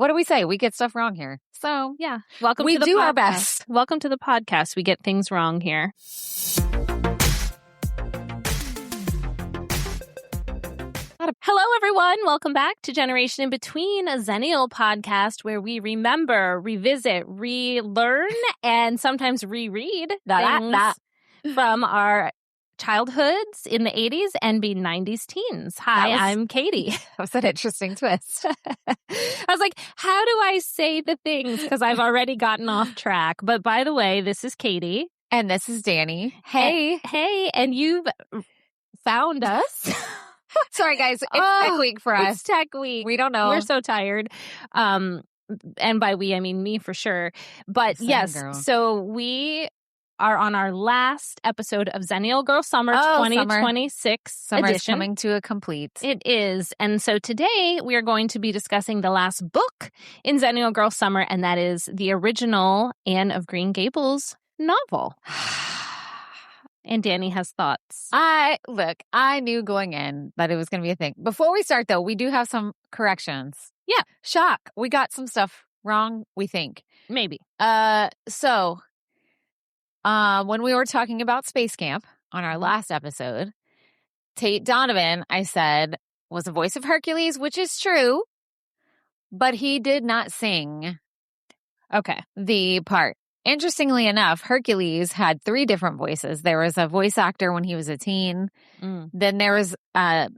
what do we say? We get stuff wrong here. So Yeah. Welcome we to the do podcast. our best. Welcome to the podcast. We get things wrong here. Hello, everyone. Welcome back to Generation in Between, a Xennial podcast where we remember, revisit, relearn, and sometimes reread things from our childhoods in the 80s and be 90s teens. Hi, I'm Katie. That was an interesting twist. I was like, how do I say the things? Because I've already gotten off track. But by the way, this is Katie. And this is Danny. Hey. And you've found us. Sorry, guys. It's Tech Week for us. It's Tech Week. We don't know. We're so tired. And by we, I mean me for sure. But Same, yes, girl. so we are on our last episode of Xennial Girl Summer 2026 Summer's edition. coming to a complete. It is. And so today we are going to be discussing the last book in Xennial Girl Summer, and that is the original Anne of Green Gables novel. And Danny has thoughts. I knew going in that it was going to be a thing. Before we start, though, we do have some corrections. Yeah. Shock. We got some stuff wrong, we think. Maybe. So when we were talking about Space Camp on our last episode, Tate Donovan, I said, was the voice of Hercules, which is true, but he did not sing the part. Interestingly enough, Hercules had 3 different voices. There was a voice actor when he was a teen. Then there was a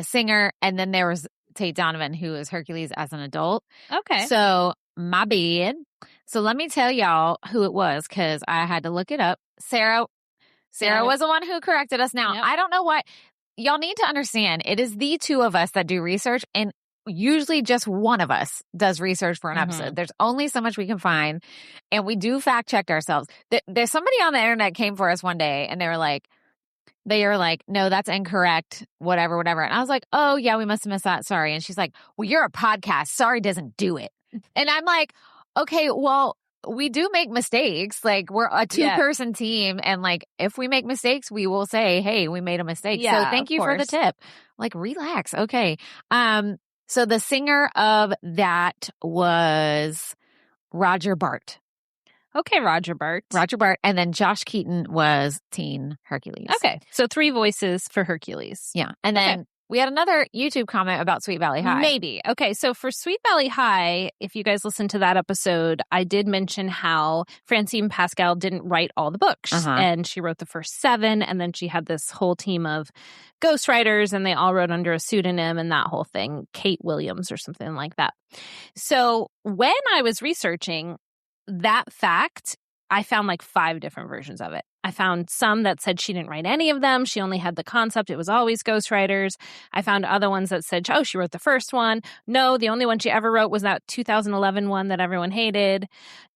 singer, and then there was Tate Donovan, who is Hercules as an adult. Okay. So my bad. So let me tell y'all who it was, because I had to look it up. Sarah was the one who corrected us. Now, I don't know what y'all need to understand. It is the 2 of us that do research, and usually just one of us does research for an episode. There's only so much we can find, and we do fact check ourselves. There's somebody on the internet came for us one day, and they were like, no, that's incorrect, whatever. And I was like, oh yeah, we must have missed that. Sorry. And she's like, well, you're a podcast. Sorry doesn't do it. And I'm like, okay, well, we do make mistakes. Like, we're a 2-person team, and like, if we make mistakes, we will say, hey, we made a mistake. Yeah, so thank you for the course. tip. Like, relax. Okay. So the singer of that was Roger Bart. Okay, Roger Bart. And then Josh Keaton was teen Hercules. Okay, so 3 voices for Hercules. Yeah. And then we had another YouTube comment about Sweet Valley High. Maybe. Okay, so for Sweet Valley High, if you guys listened to that episode, I did mention how Francine Pascal didn't write all the books. And she wrote the first 7, and then she had this whole team of ghostwriters, and they all wrote under a pseudonym and that whole thing, Kate Williams or something like that. So when I was researching that fact, I found like 5 different versions of it. I found some that said she didn't write any of them. She only had the concept. It was always ghostwriters. I found other ones that said, oh, she wrote the first one. No, the only one she ever wrote was that 2011 one that everyone hated.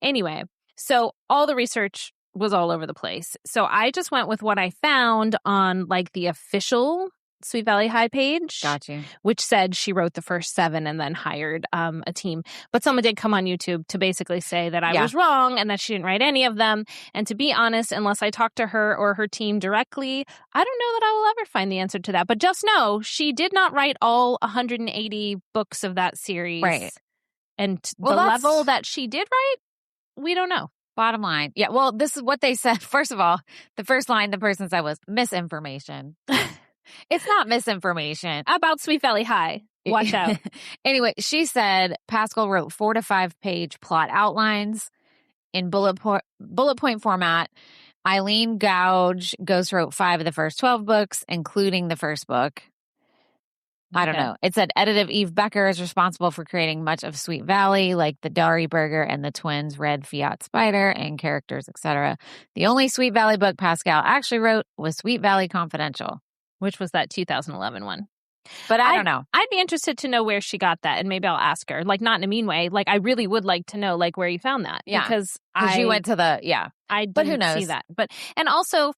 Anyway, so all the research was all over the place. So I just went with what I found on like the official Sweet Valley High page. Got you. Which said she wrote the first 7 and then hired a team. But someone did come on YouTube to basically say that I was wrong and that she didn't write any of them. And to be honest, unless I talk to her or her team directly, I don't know that I will ever find the answer to that. But just know she did not write all 180 books of that series. Right. And the level that she did write, we don't know. Bottom line. Yeah, well, this is what they said. First of all, the first line the person said was misinformation. It's not misinformation. About Sweet Valley High. Watch out. Anyway, she said Pascal wrote 4 to 5 page plot outlines in bullet point format. Eileen Gouge wrote 5 of the first 12 books, including the first book. I don't know. It said editor Eve Becker is responsible for creating much of Sweet Valley, like the Dari Burger and the twins Red Fiat Spider and characters, etc. The only Sweet Valley book Pascal actually wrote was Sweet Valley Confidential, which was that 2011 one. But I don't know. I'd be interested to know where she got that, and maybe I'll ask her. Like, not in a mean way. Like, I really would like to know, like, where you found that. Yeah. Because you went to the, I didn't but who knows? see that. And also,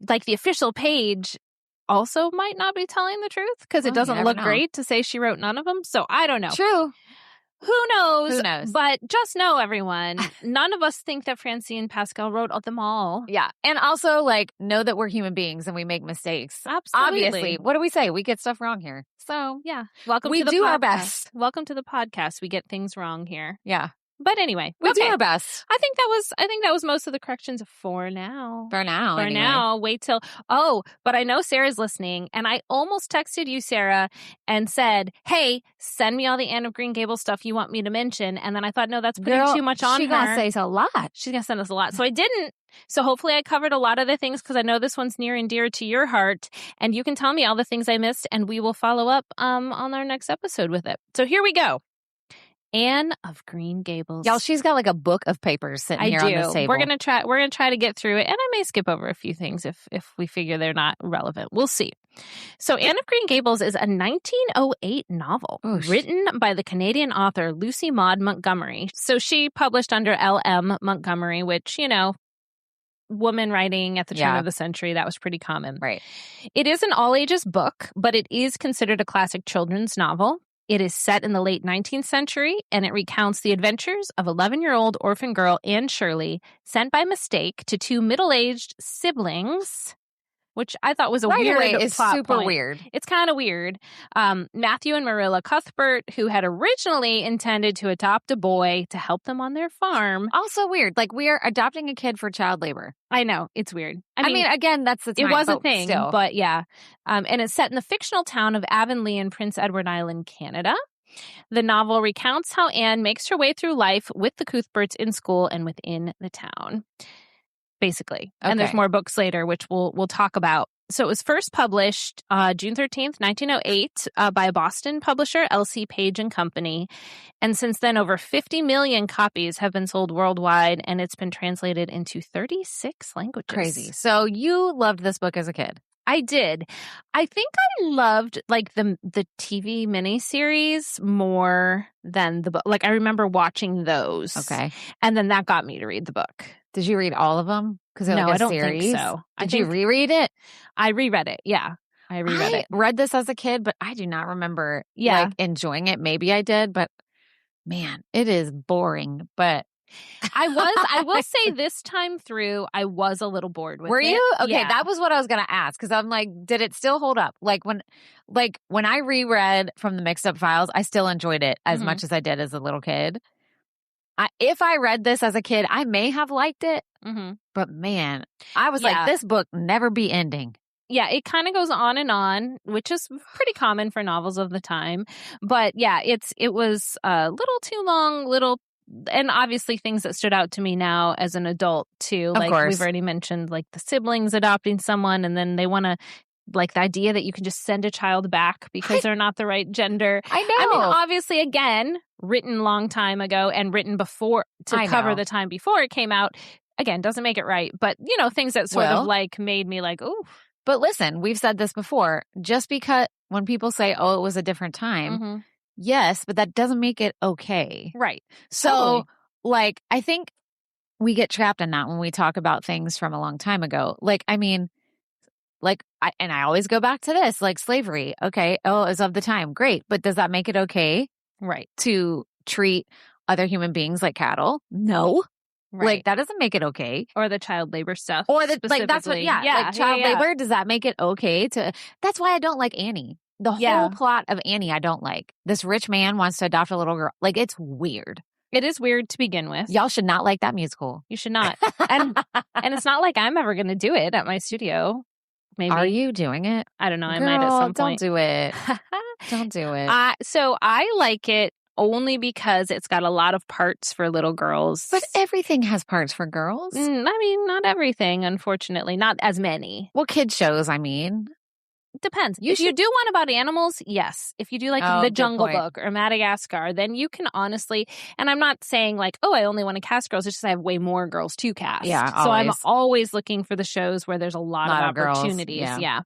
like, the official page also might not be telling the truth, because it doesn't look great to say she wrote none of them. So I don't know. True. Who knows? Who knows? But just know, everyone, none of us think that Francine Pascal wrote them all. Yeah. And also, like, know that we're human beings and we make mistakes. Absolutely. Obviously. What do we say? We get stuff wrong here. So, yeah. Welcome we to the do podcast. our best. Welcome to the podcast. We get things wrong here. Yeah. But anyway, we do our best. I think that was most of the corrections for now. For now. For now. Wait till. Oh, but I know Sarah's listening, and I almost texted you, Sarah, and said, "Hey, send me all the Anne of Green Gables stuff you want me to mention." And then I thought, no, that's putting too much on her. She's gonna say a lot. She's gonna send us a lot, so I didn't. So hopefully I covered a lot of the things because I know this one's near and dear to your heart, and you can tell me all the things I missed, and we will follow up on our next episode with it. So here we go. Anne of Green Gables. Y'all, she's got like a book of papers sitting here on this table. We're gonna try to get through it, and I may skip over a few things if we figure they're not relevant. We'll see. So Anne of Green Gables is a 1908 novel written by the Canadian author Lucy Maud Montgomery. So she published under L.M. Montgomery, which, you know, woman writing at the turn of the century, that was pretty common. Right. It is an all-ages book, but it is considered a classic children's novel. It is set in the late 19th century, and it recounts the adventures of 11-year-old orphan girl Anne Shirley, sent by mistake to two middle-aged siblings, which I thought was a weird plot It's super point. weird. It's kind of weird. Matthew and Marilla Cuthbert, who had originally intended to adopt a boy to help them on their farm. Also weird. Like, we are adopting a kid for child labor. I know. It's weird. I mean, again, that's the time. It was a thing, still. but yeah. And it's set in the fictional town of Avonlea in Prince Edward Island, Canada. The novel recounts how Anne makes her way through life with the Cuthberts in school and within the town, basically. Okay. And there's more books later, which we'll talk about. So it was first published June 13th, 1908 by a Boston publisher, L.C. Page and Company. And since then, over 50 million copies have been sold worldwide, and it's been translated into 36 languages. Crazy. So you loved this book as a kid. I did. I think I loved like the TV miniseries more than the book. Like, I remember watching those. Okay. And then that got me to read the book. Did you read all of them? Because no, like I don't series? think so. Did you reread it? I reread it. Yeah. I reread it. Read this as a kid, but I do not remember like enjoying it. Maybe I did, but man, it is boring. But I will say this time through, I was a little bored with it. Were you? Okay, yeah. That was what I was going to ask, because I'm like, did it still hold up? Like when I reread from the Mixed Up Files, I still enjoyed it as much as I did as a little kid. If I read this as a kid, I may have liked it, but man, I was like, this book never be ending. Yeah, it kind of goes on, which is pretty common for novels of the time. But yeah, it was a little too long, and obviously things that stood out to me now as an adult too. Like we've already mentioned, like the siblings adopting someone, and then they want to, like the idea that you can just send a child back because they're not the right gender. I know. I mean, obviously, again, written long time ago and written before to cover the time before it came out. Again, doesn't make it right. But, you know, things that sort of like made me like, ooh. But listen, we've said this before. Just because when people say, oh, it was a different time. Yes, but that doesn't make it okay. Right. So, like, I think we get trapped in that when we talk about things from a long time ago. Like, I mean, like, I always go back to this, like slavery. Okay. Oh, it's of the time. Great. But does that make it okay? Right. To treat other human beings like cattle? No. Right. Like, that doesn't make it okay. Or the child labor stuff. Or like, that's what, like child labor. Does that make it okay to, that's why I don't like Annie. The whole plot of Annie, I don't like. This rich man wants to adopt a little girl. Like, it's weird. It is weird to begin with. Y'all should not like that musical. You should not. And it's not like I'm ever going to do it at my studio. Maybe. Are you doing it? I don't know. I Girl, might at some point. Don't do it. Don't do it. So I like it only because it's got a lot of parts for little girls. But everything has parts for girls. I mean, not everything, unfortunately. Not as many. Well, kid shows, I mean. Depends. If you do one about animals, yes. If you do like The Jungle Book or Madagascar, then you can honestly, and I'm not saying like, oh, I only want to cast girls. It's just I have way more girls to cast. Yeah, so I'm always looking for the shows where there's a lot of opportunities. Girls, yeah.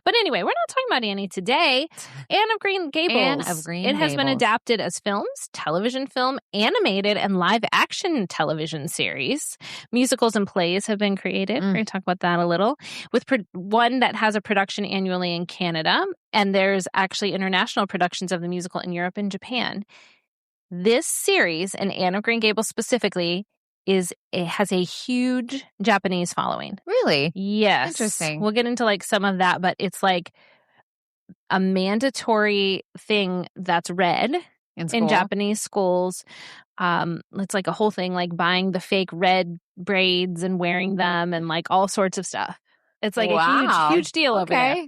But anyway, we're not talking about Annie today. Anne of Green Gables. Anne of Green Gables. It has been adapted as films, television film, animated, and live action television series. Musicals and plays have been created. We're going to talk about that a little. With one that has a production annually in Canada, and there's actually international productions of the musical in Europe and Japan. This series, and Anne of Green Gables specifically, it has a huge Japanese following. Really? Yes. Interesting. We'll get into like some of that, but it's like a mandatory thing that's read in Japanese schools. It's like a whole thing, like buying the fake red braids and wearing them and like all sorts of stuff. It's like a huge deal over there.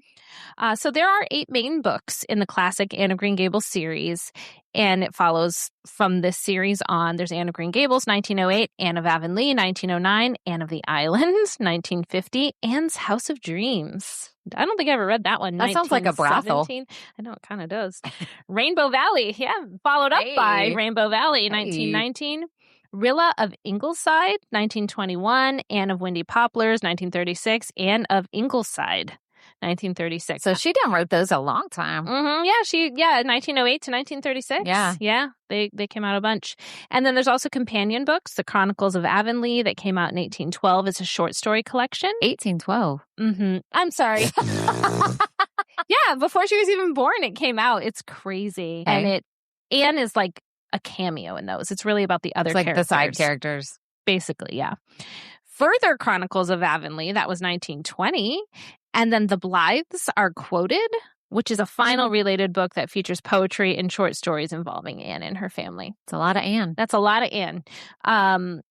So there are 8 main books in the classic Anne of Green Gables series, and it follows from this series on. There's Anne of Green Gables, 1908, Anne of Avonlea, 1909, Anne of the Islands, 1950, Anne's House of Dreams. I don't think I ever read that one. That sounds like a brothel. I know, it kind of does. Rainbow Valley, followed up by Rainbow Valley, 1919. Rilla of Ingleside, 1921. Anne of Windy Poplars, 1936. Anne of Ingleside, 1936. So she downwrote those a long time. Mm-hmm. Yeah, 1908 to 1936. Yeah, they came out a bunch. And then there's also companion books, The Chronicles of Avonlea, that came out in 1812. It's a short story collection. 1812. Mm-hmm. I'm sorry. Yeah, before she was even born, it came out. It's crazy. Okay. And Anne is like a cameo in those. It's really about the other characters. Like the side characters. Basically, yeah. Further Chronicles of Avonlea, that was 1920. And then The Blythes Are Quoted, which is a final related book that features poetry and short stories involving Anne and her family. It's a lot of Anne. That's a lot of Anne. And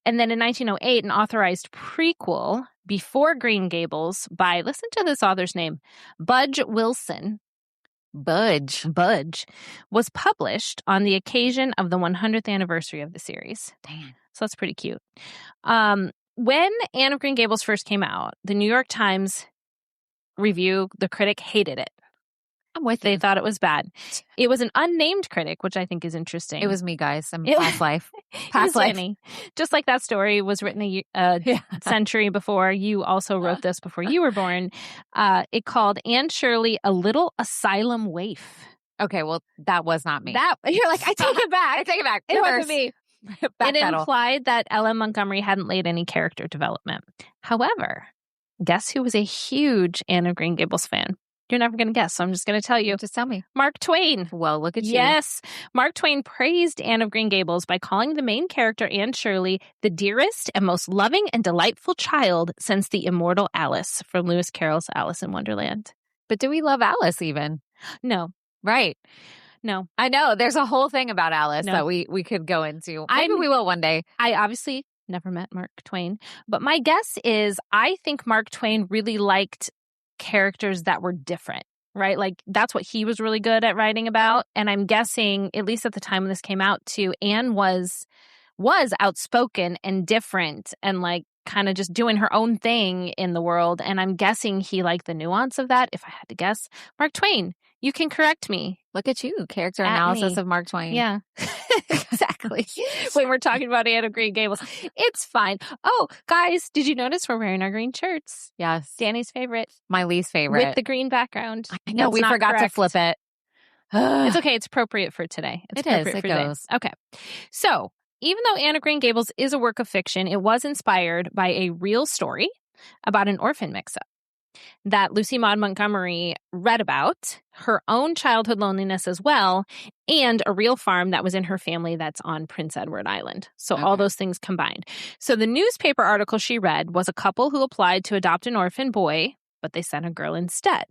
then in 1908, an authorized prequel, Before Green Gables, by, listen to this author's name, Budge Wilson. Budge Was published on the occasion of the 100th anniversary of the series. Dang. So that's pretty cute. When Anne of Green Gables first came out, the New York Times review, the critic hated it. They thought it was bad. It was an unnamed critic, which I think is interesting. It was me, guys. I'm past life. Past life. Just like that story was written a century before. You also wrote this before you were born. It called Anne Shirley a little asylum waif. Okay, well, that was not me. You're like, I take it back. I take it back. It wasn't me. It implied that Ellen Montgomery hadn't laid any character development. However, guess who was a huge Anne of Green Gables fan? You're never going to guess, so I'm just going to tell you. Just tell me. Mark Twain. Well, look at you. Yes. Mark Twain praised Anne of Green Gables by calling the main character, Anne Shirley, the dearest and most loving and delightful child since the immortal Alice from Lewis Carroll's Alice in Wonderland. But do we love Alice even? No. Right. No. I know. There's a whole thing about Alice that we could go into. Maybe we will one day. I obviously never met Mark Twain. But my guess is I think Mark Twain really liked characters that were different, right? Like that's what he was really good at writing about. And I'm guessing, at least at the time when this came out too, Anne was outspoken and different and like kind of just doing her own thing in the world. And I'm guessing he liked the nuance of that, if I had to guess. Mark Twain, you can correct me. Look at you, character analysis of Mark Twain. Yeah, exactly. When we're talking about Anne of Green Gables, it's fine. Oh, guys, did you notice we're wearing our green shirts? Yes. Danny's favorite. My least favorite. With the green background. I know, we forgot to flip it. It's okay. It's appropriate for today. It is. It goes. Okay. So, even though Anne of Green Gables is a work of fiction, it was inspired by a real story about an orphan mix-up that Lucy Maud Montgomery read about, her own childhood loneliness as well, and a real farm that was in her family that's on Prince Edward Island. So all those things combined. So the newspaper article she read was a couple who applied to adopt an orphan boy, but they sent a girl instead.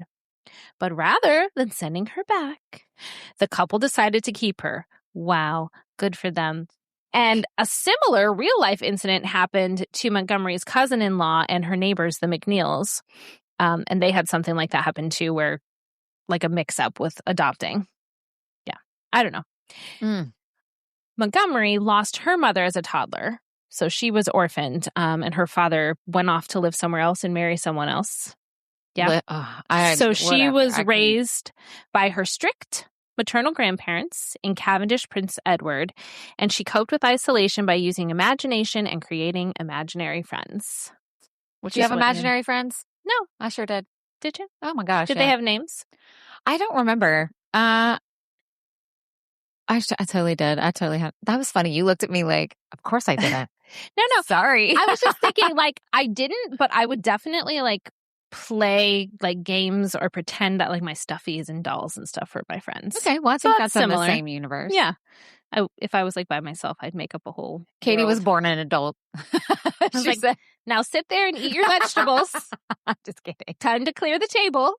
But rather than sending her back, the couple decided to keep her. Wow, good for them. And a similar real-life incident happened to Montgomery's cousin-in-law and her neighbors, the McNeils. And they had something like that happen too, where like a mix-up with adopting. Yeah, I don't know. Montgomery lost her mother as a toddler, so she was orphaned, and her father went off to live somewhere else and marry someone else. Yeah. So she was raised by her strict maternal grandparents in Cavendish, Prince Edward, and she coped with isolation by using imagination and creating imaginary friends. Do you have imaginary friends? No. I sure did. Did you? Oh my gosh. Did they have names? I don't remember. I totally did. I totally had. That was funny. You looked at me like, of course I didn't. No. Sorry. I was just thinking like I didn't, but I would definitely like play like games or pretend that like my stuffies and dolls and stuff for my friends. Okay, well, I think that's similar. In the same universe. Yeah. If I was like by myself, I'd make up a whole Katie world. was born an adult. She said, now sit there and eat your vegetables. I'm just kidding. Time to clear the table.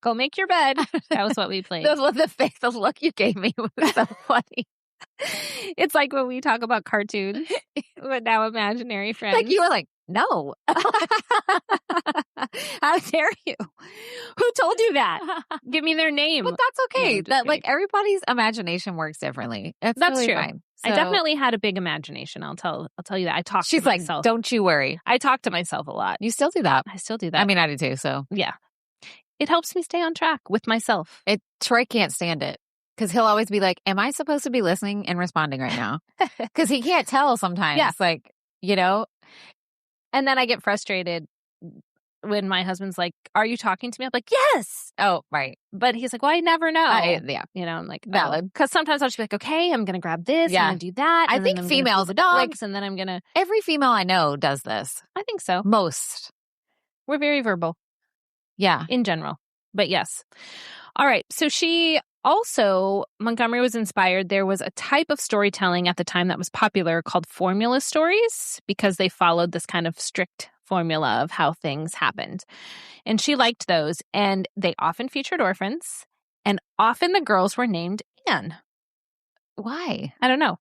Go make your bed. That was what we played. The look you gave me was so funny. It's like when we talk about cartoons, but now imaginary friends. Like you were like, no. How dare you? Who told you that? Give me their name. But that's okay. No, that like everybody's imagination works differently. That's really true. Fine. So, I definitely had a big imagination. I'll tell you that. I talked to myself. She's like, don't you worry. I talk to myself a lot. You still do that. I still do that. I mean, I do too. So yeah. It helps me stay on track with myself. Troy can't stand it because he'll always be like, am I supposed to be listening and responding right now? Because he can't tell sometimes. Yeah. Like, you know. And then I get frustrated when my husband's like, are you talking to me? I'm like, yes. Oh, right. But he's like, well, I never know. Yeah. You know, I'm like, valid. Because sometimes I'll just be like, okay, I'm going to grab this. Yeah. I'm going to do that. I think females, the dogs, and then I'm going to. Every female I know does this. I think so. Most. We're very verbal. Yeah. In general. But yes. All right. So Montgomery was inspired. There was a type of storytelling at the time that was popular called formula stories because they followed this kind of strict formula of how things happened. And she liked those. And they often featured orphans. And often the girls were named Anne. Why? I don't know.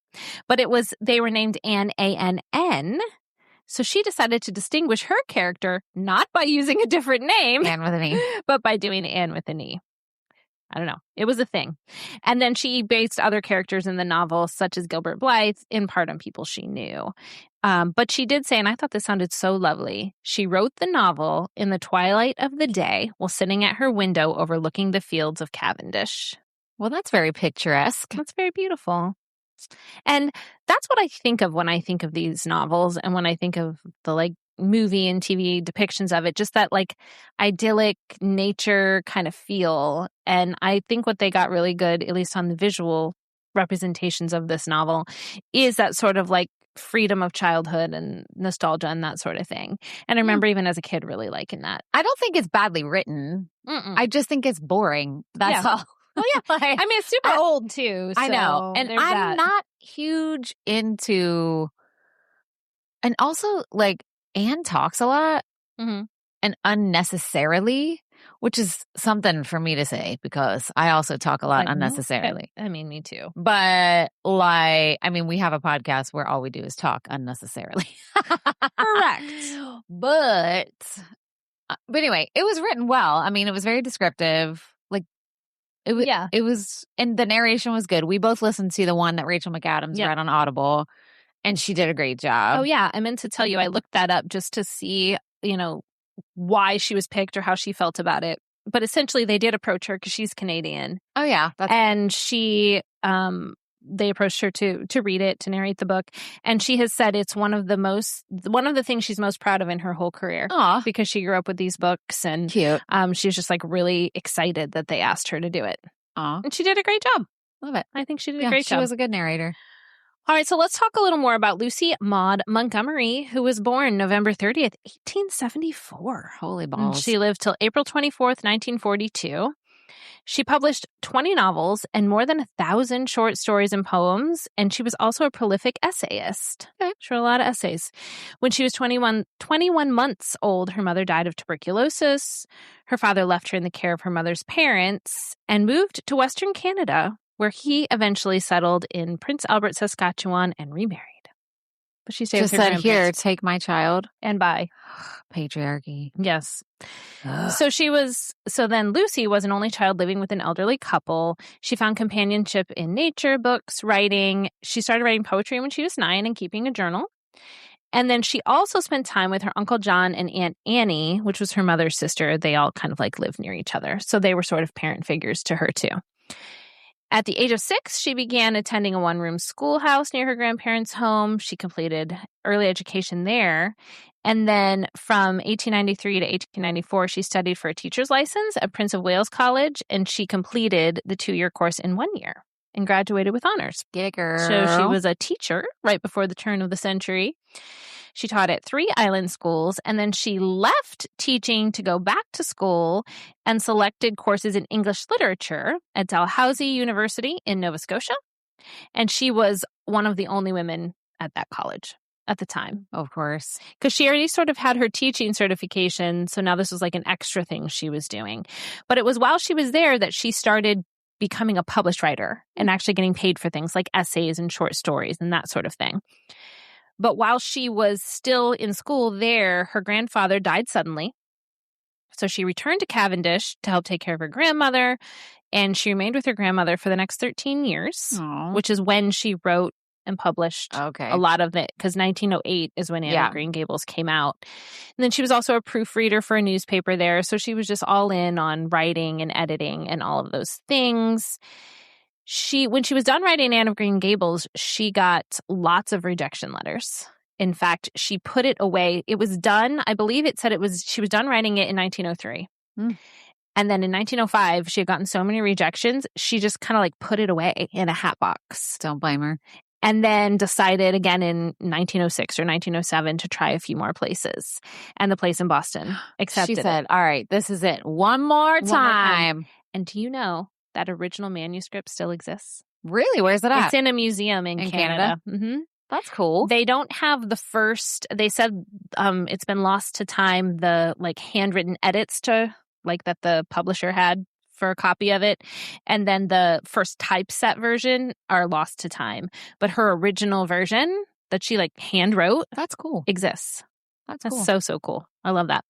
But they were named Anne, A-N-N. So she decided to distinguish her character not by using a different name. Anne with an E. But by doing Anne with an E. I don't know. It was a thing. And then she based other characters in the novel, such as Gilbert Blythe, in part on people she knew. But she did say, and I thought this sounded so lovely, she wrote the novel in the twilight of the day while sitting at her window overlooking the fields of Cavendish. Well, that's very picturesque. That's very beautiful. And that's what I think of when I think of these novels and when I think of the like movie and TV depictions of it, just that like idyllic nature kind of feel. And I think what they got really good, at least on the visual representations of this novel, is that sort of like freedom of childhood and nostalgia and that sort of thing. And I remember even as a kid really liking that. I don't think it's badly written. I just think it's boring. That's all. Well, yeah. I mean, it's super old too. So I know. And I'm not huge into, and also like Anne talks a lot and unnecessarily, which is something for me to say because I also talk a lot unnecessarily. I mean, me too. But like, I mean, we have a podcast where all we do is talk unnecessarily. Correct. But anyway, it was written well. I mean, it was very descriptive. It was, and the narration was good. We both listened to the one that Rachel McAdams read on Audible, and she did a great job. Oh, yeah. I meant to tell you, I looked that up just to see, why she was picked or how she felt about it. But essentially, they did approach her because she's Canadian. Oh, yeah. And she, they approached her to read it, to narrate the book. And she has said it's one of the things she's most proud of in her whole career. Aww. Because she grew up with these books and cute. She was just like really excited that they asked her to do it. Aww. And she did a great job. Love it. I think she did a great job. She was a good narrator. All right, so let's talk a little more about Lucy Maud Montgomery, who was born November 30th, 1874. Holy balls. And she lived till April 24th, 1942. She published 20 novels and more than 1,000 short stories and poems, and she was also a prolific essayist. Okay. She wrote a lot of essays. When she was 21 months old, her mother died of tuberculosis. Her father left her in the care of her mother's parents and moved to Western Canada, where he eventually settled in Prince Albert, Saskatchewan, and remarried. But she stayed with her grandparents. Here, take my child. And bye. Patriarchy. Yes. So then Lucy was an only child living with an elderly couple. She found companionship in nature, books, writing. She started writing poetry when she was 9 and keeping a journal. And then she also spent time with her Uncle John and Aunt Annie, which was her mother's sister. They all kind of like lived near each other. So they were sort of parent figures to her too. At the age of 6, she began attending a one-room schoolhouse near her grandparents' home. She completed early education there. And then from 1893 to 1894, she studied for a teacher's license at Prince of Wales College, and she completed the 2-year course in 1 year and graduated with honors. Get it, girl. So she was a teacher right before the turn of the century. She taught at 3 island schools, and then she left teaching to go back to school and selected courses in English literature at Dalhousie University in Nova Scotia. And she was one of the only women at that college at the time. Of course. Because she already sort of had her teaching certification, so now this was like an extra thing she was doing. But it was while she was there that she started becoming a published writer and actually getting paid for things like essays and short stories and that sort of thing. But while she was still in school there, her grandfather died suddenly. So she returned to Cavendish to help take care of her grandmother, and she remained with her grandmother for the next 13 years, Aww. which is when she wrote and published a lot of it, because 1908 is when Anne of Green Gables came out. And then she was also a proofreader for a newspaper there, so she was just all in on writing and editing and all of those things. When she was done writing Anne of Green Gables, she got lots of rejection letters. In fact, she put it away. It was done, I believe it said she was done writing it in 1903. And then in 1905, she had gotten so many rejections, she just kind of like put it away in a hat box. Don't blame her. And then decided again in 1906 or 1907 to try a few more places. And the place in Boston accepted She said, all right, this is it. One more time. And do you know that original manuscript still exists? Really? Where's it at? It's in a museum in Canada. Mm-hmm. That's cool. They don't have the first, they said it's been lost to time, the like handwritten edits to like that the publisher had for a copy of it. And then the first typeset version are lost to time. But her original version that she like hand wrote. That's cool. Exists. That's cool. So cool. I love that.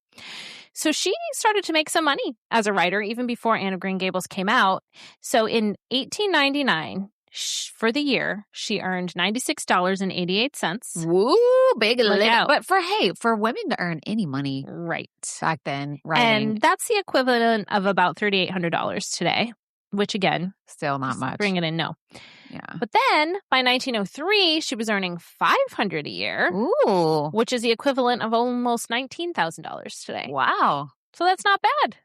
So she started to make some money as a writer even before Anne of Green Gables came out. So in 1899, for the year, she earned $96.88. Woo, big limit. But for women to earn any money right back then, writing. And that's the equivalent of about $3,800 today, which again, still not much. Bring it in, no. Yeah. But then by 1903, she was earning $500 a year. Ooh. Which is the equivalent of almost $19,000 today. Wow. So that's not bad.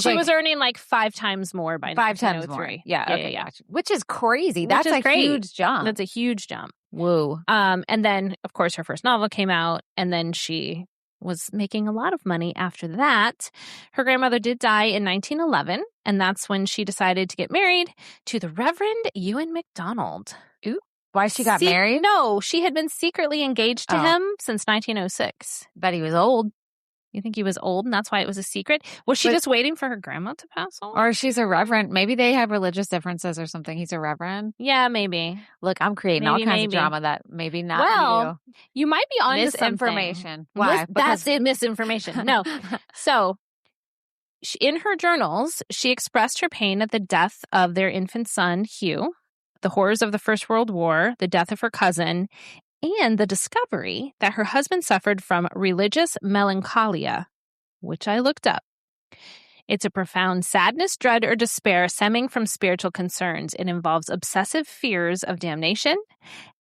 She was earning like 5 times more by 5 times more. Yeah. Gotcha. Which is crazy. That's a huge jump. That's a huge jump. Woo. And then, of course, her first novel came out, and then she was making a lot of money after that. Her grandmother did die in 1911, and that's when she decided to get married to the Reverend Ewan MacDonald. Ooh. Why she got married? No, she had been secretly engaged to him since 1906. But he was old. You think he was old and that's why it was a secret? Was she just waiting for her grandma to pass on? Or she's a reverend. Maybe they have religious differences or something. He's a reverend. Yeah, maybe. Look, I'm creating all kinds of drama that maybe not Well, you might be on misinformation. Why? That's it, misinformation. No. So, in her journals, she expressed her pain at the death of their infant son, Hugh, the horrors of the First World War, the death of her cousin, and the discovery that her husband suffered from religious melancholia, which I looked up. It's a profound sadness, dread, or despair stemming from spiritual concerns. It involves obsessive fears of damnation,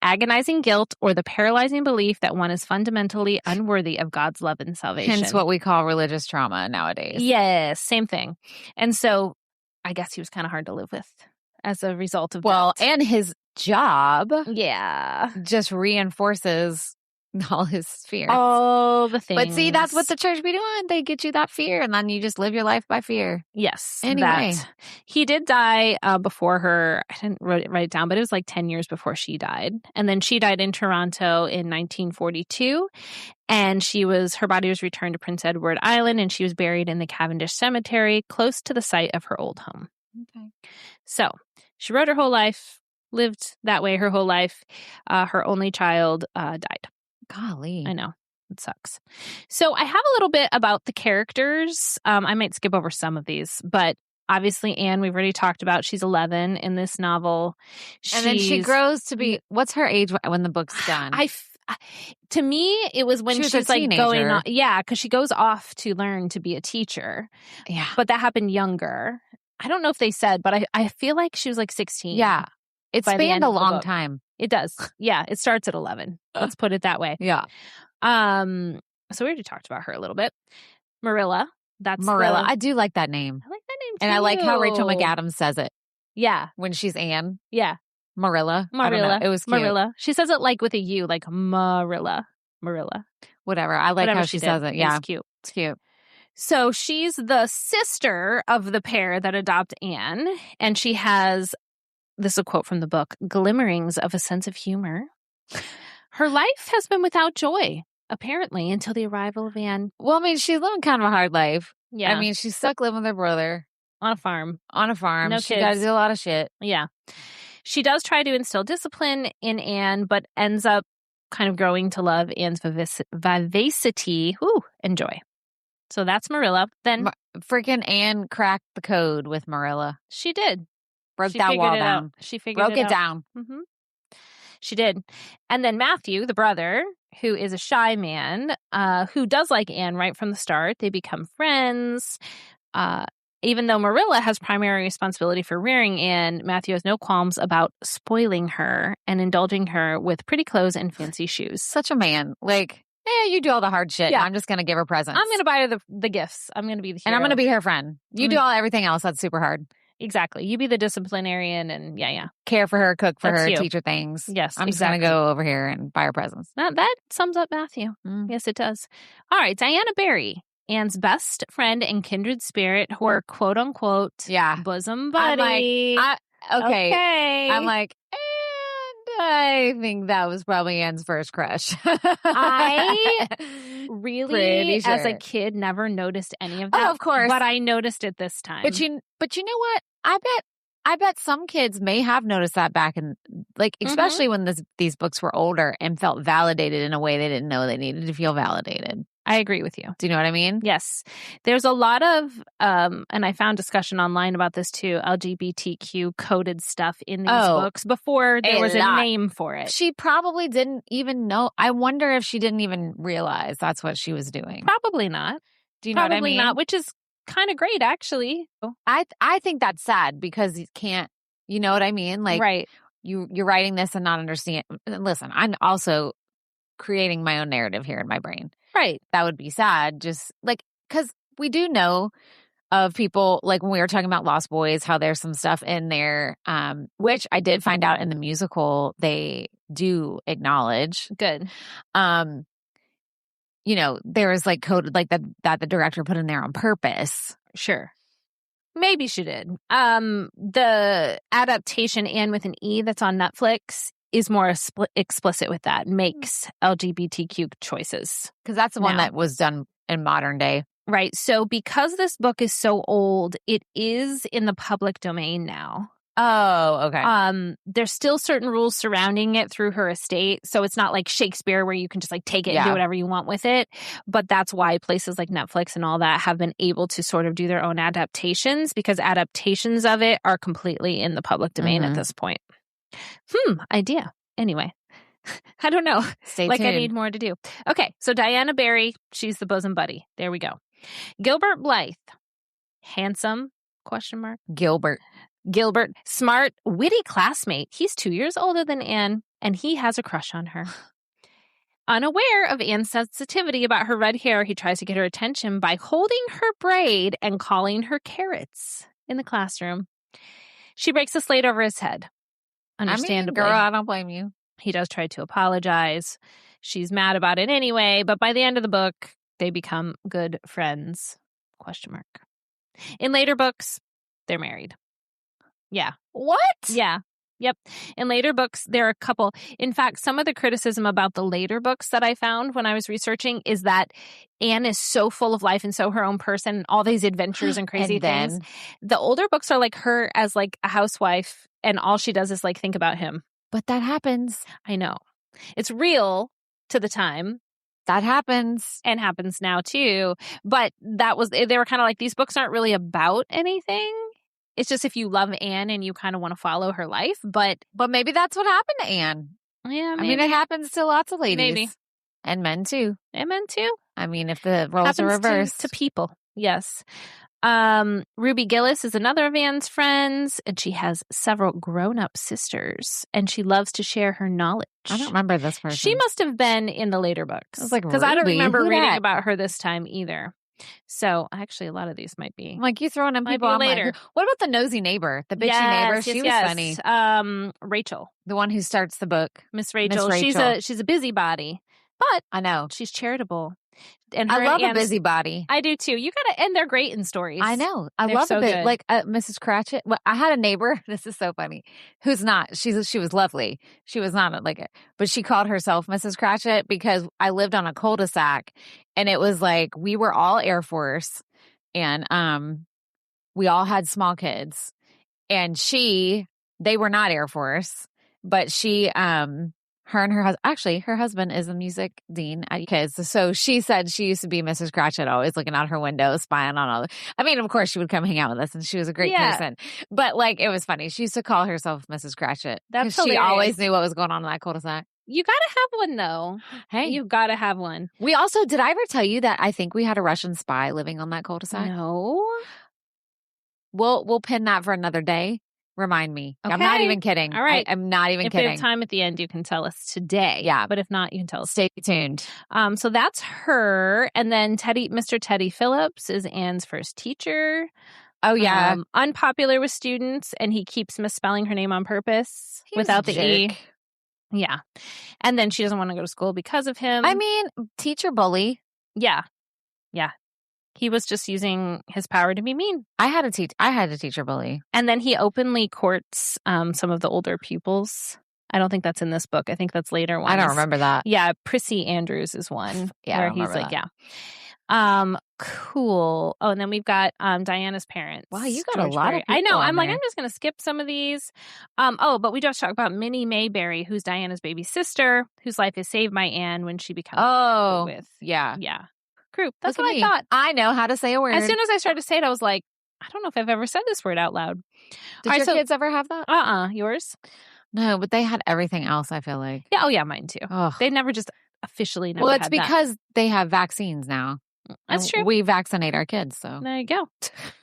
agonizing guilt, or the paralyzing belief that one is fundamentally unworthy of God's love and salvation. Hence what we call religious trauma nowadays. Yes, same thing. And so I guess he was kind of hard to live with as a result of that. And his job just reinforces all his fears. All the things. But see, that's what the church be doing. They get you that fear, and then you just live your life by fear. Yes. Anyway. He did die before her. I didn't write it down, but it was like 10 years before she died. And then she died in Toronto in 1942. And her body was returned to Prince Edward Island, and she was buried in the Cavendish Cemetery, close to the site of her old home. Okay. So she wrote her whole life, lived that way her whole life. Her only child died. Golly. I know. It sucks. So I have a little bit about the characters. I might skip over some of these, but obviously Anne, we've already talked about. She's 11 in this novel. And then she grows to be, what's her age when the book's done? To me, it was when she's like going on. Yeah, because she goes off to learn to be a teacher. Yeah. But that happened younger. I don't know if they said, but I feel like she was like 16. Yeah. It spanned a long time. It does. Yeah. It starts at 11. Let's put it that way. Yeah. So we already talked about her a little bit. Marilla. I do like that name. I like that name too. And I like how Rachel McAdams says it. Yeah. When she's Anne. Yeah. Marilla. Marilla. It was cute. Marilla. She says it like with a U, like Marilla. Marilla. Whatever. I like how she says it. Yeah. It's cute. It's cute. So she's the sister of the pair that adopt Anne, and she has, this is a quote from the book, glimmerings of a sense of humor. Her life has been without joy, apparently, until the arrival of Anne. Well, I mean, she's living kind of a hard life. Yeah. I mean, she's stuck living with her brother. On a farm. No she got to do a lot of shit. Yeah. She does try to instill discipline in Anne, but ends up kind of growing to love Anne's vivacity and joy. So that's Marilla. Then freaking Anne cracked the code with Marilla. She did. Broke that wall down. She figured Broke it down. Mm-hmm. She did. And then Matthew, the brother, who is a shy man, who does like Anne right from the start. They become friends. Even though Marilla has primary responsibility for rearing Anne, Matthew has no qualms about spoiling her and indulging her with pretty clothes and fancy shoes. Such a man. Like, you do all the hard shit. Yeah. I'm just going to give her presents. I'm going to buy her the gifts. I'm going to be the hero. And I'm going to be her friend. You do everything else. That's super hard. Exactly. You be the disciplinarian and care for her, cook for her, teach her things. Yes, I'm just going to go over here and buy her presents. That sums up Matthew. Yes, it does. All right. Diana Barry, Anne's best friend and kindred spirit, her quote unquote bosom buddy. Okay. I'm like, and I think that was probably Anne's first crush. I really, as a kid, never noticed any of that. Oh, of course. But I noticed it this time. But you know what? I bet some kids may have noticed that back in, like, especially when these books were older and felt validated in a way they didn't know they needed to feel validated. I agree with you. Do you know what I mean? Yes. There's a lot of, and I found discussion online about this too, LGBTQ coded stuff in these books before there was a name for it. She probably didn't even know. I wonder if she didn't even realize that's what she was doing. Probably not. Do you know what I mean? Probably not, which is kind of great, actually. I think that's sad because you can't, you know what I mean? Like, right. You're writing this and not understand. Listen, I'm also creating my own narrative here in my brain. Right. That would be sad. Just like, because we do know of people, like when we were talking about Lost Boys, how there's some stuff in there, which I did find out in the musical, they do acknowledge. Good. There was like coded like that the director put in there on purpose. Sure. Maybe she did. The adaptation Anne with an E that's on Netflix is more explicit with that, makes LGBTQ choices. Because that's the one that was done in modern day. Right. So because this book is so old, it is in the public domain now. Oh, okay. There's still certain rules surrounding it through her estate. So it's not like Shakespeare where you can just like take it and do whatever you want with it. But that's why places like Netflix and all that have been able to sort of do their own adaptations, because adaptations of it are completely in the public domain at this point. Idea. Anyway, I don't know. Stay tuned. I need more to do. Okay, so Diana Barry, she's the bosom buddy. There we go. Gilbert Blythe, handsome, ? Gilbert, smart, witty classmate. He's 2 years older than Anne, and he has a crush on her. Unaware of Anne's sensitivity about her red hair, he tries to get her attention by holding her braid and calling her carrots in the classroom. She breaks the slate over his head. Understandably. I mean, girl, I don't blame you. He does try to apologize. She's mad about it anyway, but by the end of the book, they become good friends. ? In later books, they're married. Yeah. What? Yeah. Yep. In later books, there are a couple. In fact, some of the criticism about the later books that I found when I was researching is that Anne is so full of life and so her own person, all these adventures and crazy things. The older books are like her as like a housewife, and all she does is like think about him. But that happens. I know. It's real to the time. That happens. And happens now too. But they were kind of like, these books aren't really about anything. It's just if you love Anne and you kind of want to follow her life, but maybe that's what happened to Anne. Yeah, maybe. I mean, it happens to lots of ladies. Maybe. And men too. I mean, if the roles are reversed. To people, yes. Ruby Gillis is another of Anne's friends, and she has several grown-up sisters, and she loves to share her knowledge. I don't remember this person. She must have been in the later books. I was like, because I don't remember reading about her this time either. So actually, a lot of these might be like you throwing in people later. Like, what about the nosy neighbor, the bitchy neighbor? She was funny. Rachel, the one who starts the book, Miss Rachel. She's a busybody. But I know. she's charitable. And I love a busybody. I do too. You gotta, and they're great in stories. I know. They're love so a bit. good. Like Mrs. Cratchit. Well, I had a neighbor. This is so funny. Who's not? She was lovely. She was not but she called herself Mrs. Cratchit because I lived on a cul-de-sac, and it was like we were all Air Force, and we all had small kids, and they were not Air Force, but she her and her husband, actually, her husband is a music dean at kids. So she said she used to be Mrs. Cratchit, always looking out her window, spying on all. I mean, of course, she would come hang out with us, and she was a great person. But it was funny. She used to call herself Mrs. Cratchit. That's hilarious. She always knew what was going on in that cul-de-sac. You gotta have one, though. Hey, you gotta have one. We also, did I ever tell you that I think we had a Russian spy living on that cul-de-sac? No. We'll pin that for another day. Remind me. Okay. I'm not even kidding. All right. I'm not even kidding. If we have time at the end, you can tell us today. Yeah. But if not, you can tell us. Stay tuned. So that's her. And then Mr. Teddy Phillips is Anne's first teacher. Oh, yeah. Unpopular with students, and he keeps misspelling her name on purpose without the E. Yeah. And then she doesn't want to go to school because of him. I mean, teacher bully. Yeah. Yeah. He was just using his power to be mean. I had a teacher bully. And then he openly courts some of the older pupils. I don't think that's in this book. I think that's later ones. I don't remember that. Yeah, Prissy Andrews is one. Yeah, where he's like, that. yeah. Cool. Oh, and then we've got Diana's parents. Wow, you got a lot of people. I know. I'm just going to skip some of these. But we just talked about Minnie Mayberry, who's Diana's baby sister, whose life is saved by Anne when she becomes yeah. Group. That's Look what I thought. I know how to say a word. As soon as I started to say it, I was like, I don't know if I've ever said this word out loud. Did your kids ever have that? Yours? No, but they had everything else, I feel like. Yeah. Oh, yeah, mine too. Ugh. They never just officially Well, it's because they have vaccines now. That's true. We vaccinate our kids, so. There you go.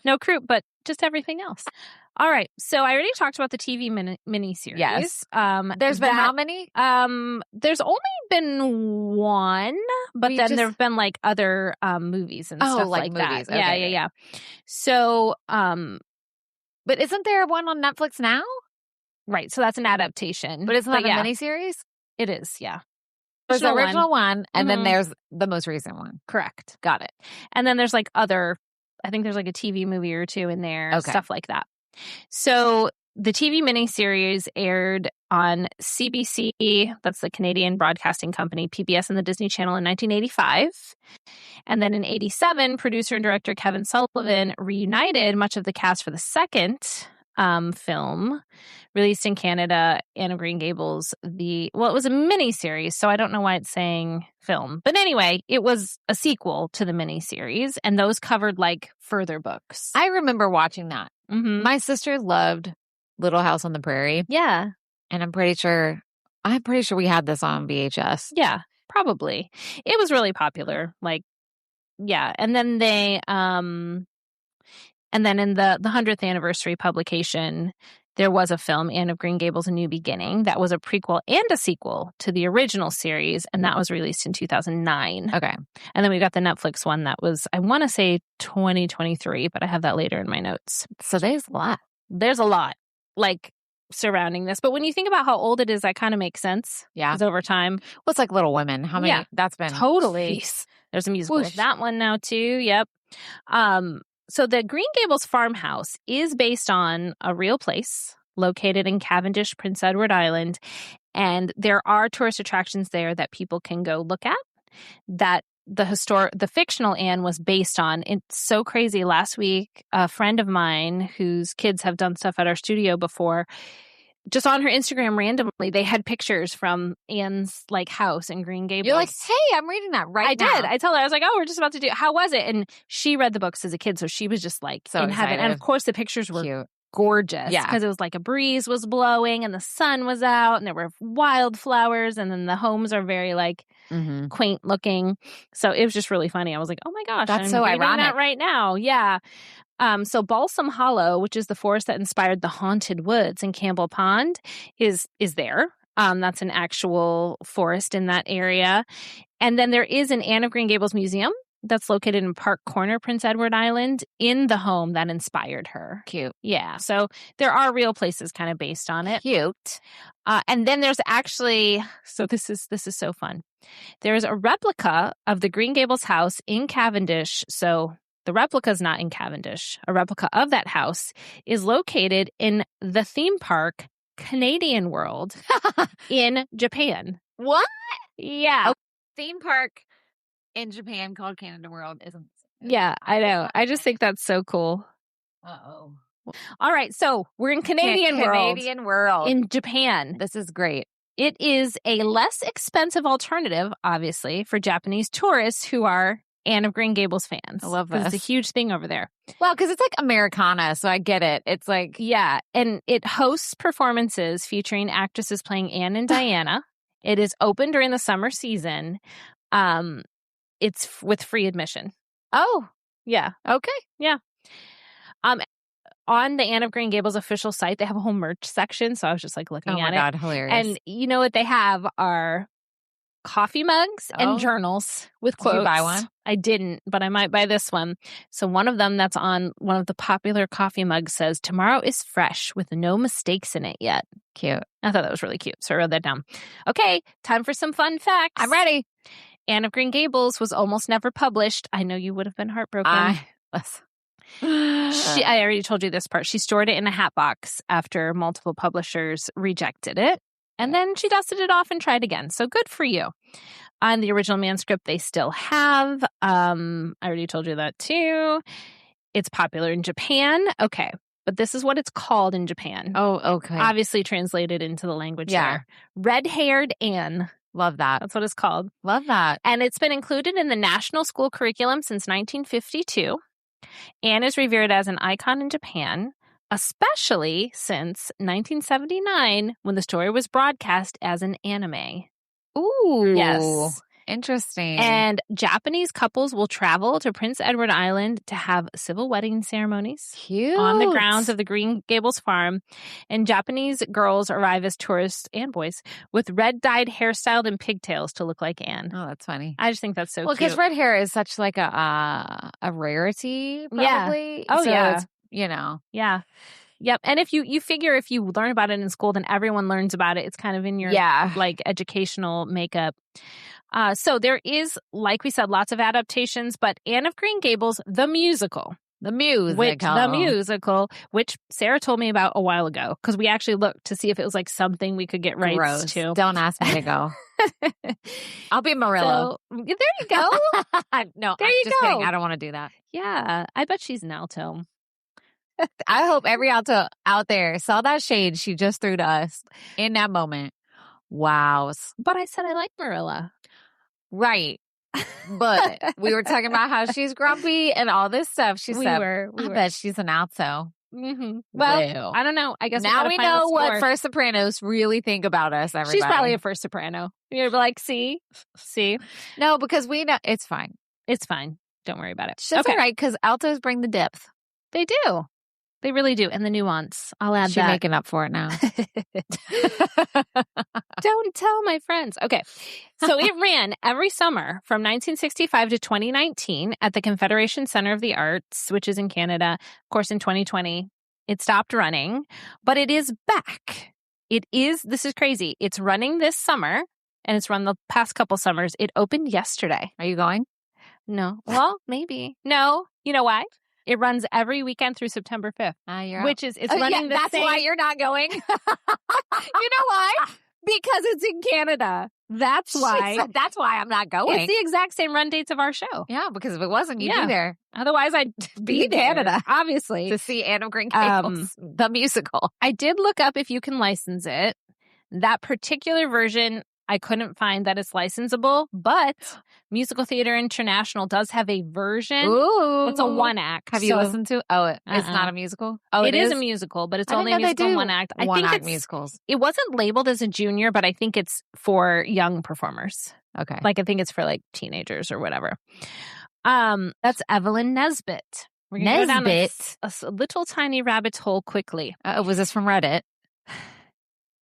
No croup, but just everything else. All right. So I already talked about the TV miniseries. Yes. There's been how many? There's only been one, but then there have been other movies and stuff like movies. that. Okay. Yeah. So, but isn't there one on Netflix now? Right. So that's an adaptation. But isn't that a miniseries? It is. Yeah. There's the original one, and then there's the most recent one. Correct. Got it. And then there's other, I think there's a TV movie or two in there, stuff like that. So the TV miniseries aired on CBC, that's the Canadian Broadcasting Company, PBS, and the Disney Channel in 1985. And then in 87, producer and director Kevin Sullivan reunited much of the cast for the second film, released in Canada, Anne of Green Gables. It was a miniseries, so I don't know why it's saying film. But anyway, it was a sequel to the miniseries, and those covered further books. I remember watching that. Mm-hmm. My sister loved Little House on the Prairie. Yeah. And I'm pretty sure we had this on VHS. Yeah, probably. It was really popular. Yeah. And then and then in the 100th anniversary publication, there was a film, Anne of Green Gables, A New Beginning, that was a prequel and a sequel to the original series, and that was released in 2009. Okay. And then we got the Netflix one that was, I want to say 2023, but I have that later in my notes. So there's a lot. There's a lot, surrounding this. But when you think about how old it is, that kind of makes sense. Yeah. Because over time. Well, it's Little Women. How many? Yeah, that's been. Totally. Geez. There's a musical of that one now, too. Yep. So the Green Gables farmhouse is based on a real place located in Cavendish, Prince Edward Island. And there are tourist attractions there that people can go look at that the fictional Anne was based on. It's so crazy. Last week, a friend of mine whose kids have done stuff at our studio before, just on her Instagram randomly, they had pictures from Anne's house in Green Gables. You're like, hey, I'm reading that right now. I did. I told her, I was like, oh, we're just about to do it. How was it? And she read the books as a kid, so she was just so in heaven. And of course, the pictures were cute. Gorgeous. Yeah. Because it was a breeze was blowing and the sun was out and there were wildflowers and then the homes are very quaint looking. So it was just really funny. I was like, oh my gosh. That's so ironic. That right now. Yeah. So Balsam Hollow, which is the forest that inspired the Haunted Woods in Campbell Pond, is there. That's an actual forest in that area. And then there is an Anne of Green Gables museum that's located in Park Corner, Prince Edward Island, in the home that inspired her. Cute. Yeah. So there are real places kind of based on it. Cute. And then there's actually, so this is so fun. There's a replica of the Green Gables house in Cavendish. So the replica is not in Cavendish. A replica of that house is located in the theme park Canadian World in Japan. What? Yeah. A theme park in Japan called Canada World isn't. Yeah, I know. I just think that's so cool. Uh-oh. All right. So we're in Canadian World in Japan. This is great. It is a less expensive alternative, obviously, for Japanese tourists who are Anne of Green Gables fans. I love this. It's a huge thing over there. Well, because it's like Americana, so I get it. It's like... Yeah, and it hosts performances featuring actresses playing Anne and Diana. It is open during the summer season. It's with free admission. Oh. Yeah. Okay. Yeah. On the Anne of Green Gables official site, they have a whole merch section, so I was just like looking at it. Oh my God, hilarious. And you know what they have are coffee mugs and journals with quotes. Did you buy one? I didn't, but I might buy this one. So one of them that's on one of the popular coffee mugs says, "Tomorrow is fresh with no mistakes in it yet." Cute. I thought that was really cute, so I wrote that down. Okay, time for some fun facts. I'm ready. Anne of Green Gables was almost never published. I know you would have been heartbroken. I already told you this part. She stored it in a hat box after multiple publishers rejected it. And then she dusted it off and tried again. So good for you. On the original manuscript, they still have. I already told you that too. It's popular in Japan. Okay. But this is what it's called in Japan. Oh, okay. Obviously translated into the language there. Red-haired Anne. Love that. That's what it's called. Love that. And it's been included in the national school curriculum since 1952. Anne is revered as an icon in Japan, especially since 1979 when the story was broadcast as an anime. Ooh. Yes. Interesting. And Japanese couples will travel to Prince Edward Island to have civil wedding ceremonies. Cute. On the grounds of the Green Gables farm. And Japanese girls arrive as tourists and boys with red-dyed hairstyled and pigtails to look like Anne. Oh, that's funny. I just think that's so cute. Well, because red hair is such like a rarity, probably. Yeah. Oh, so yeah. It's, you know. Yeah. Yep. And if you figure if you learn about it in school, then everyone learns about it. It's kind of in your like educational makeup. So there is, like we said, lots of adaptations, but Anne of Green Gables, the musical, which Sarah told me about a while ago, because we actually looked to see if it was like something we could get rights to. Don't ask me to go. I'll be Murillo. So, there you go. No, there you just go. kidding. I don't want to do that. Yeah, I bet she's an alto. I hope every alto out there saw that shade she just threw to us in that moment. Wow. But I said I like Marilla. Right. But we were talking about how she's grumpy and all this stuff. She said, I bet she's an alto. Mm-hmm. Well, I don't know. I guess now we know what first sopranos really think about us, everybody. She's probably a first soprano. You're like, see? No, because we know it's fine. It's fine. Don't worry about it. It's all right, because altos bring the depth. They do. They really do. And the nuance. I'll add that. She's making up for it now. Don't tell my friends. Okay. So it ran every summer from 1965 to 2019 at the Confederation Center of the Arts, which is in Canada. Of course, in 2020, it stopped running, but it is back. This is crazy. It's running this summer, and it's run the past couple summers. It opened yesterday. Are you going? No. Well, maybe. No. You know why? It runs every weekend through September 5th, it's running the That's same. why you're not going. You know why? Because it's in Canada. That's why. That's why I'm not going. It's the exact same run dates of our show. Yeah, because if it wasn't, you'd be there. Otherwise, I'd be in Canada, obviously. To see Anne of Green Gables, the musical. I did look up if you can license it. That particular version, I couldn't find that it's licensable, but Musical Theater International does have a version. Ooh. It's a one act. Have you listened to it? Oh, it's not a musical? Oh, it is a musical, but it's only a musical one act. I think it's musicals. It wasn't labeled as a junior, but I think it's for young performers. Okay. Like I think it's for like teenagers or whatever. That's Evelyn Nesbit. We're going to go down a little tiny rabbit hole quickly. Was this from Reddit?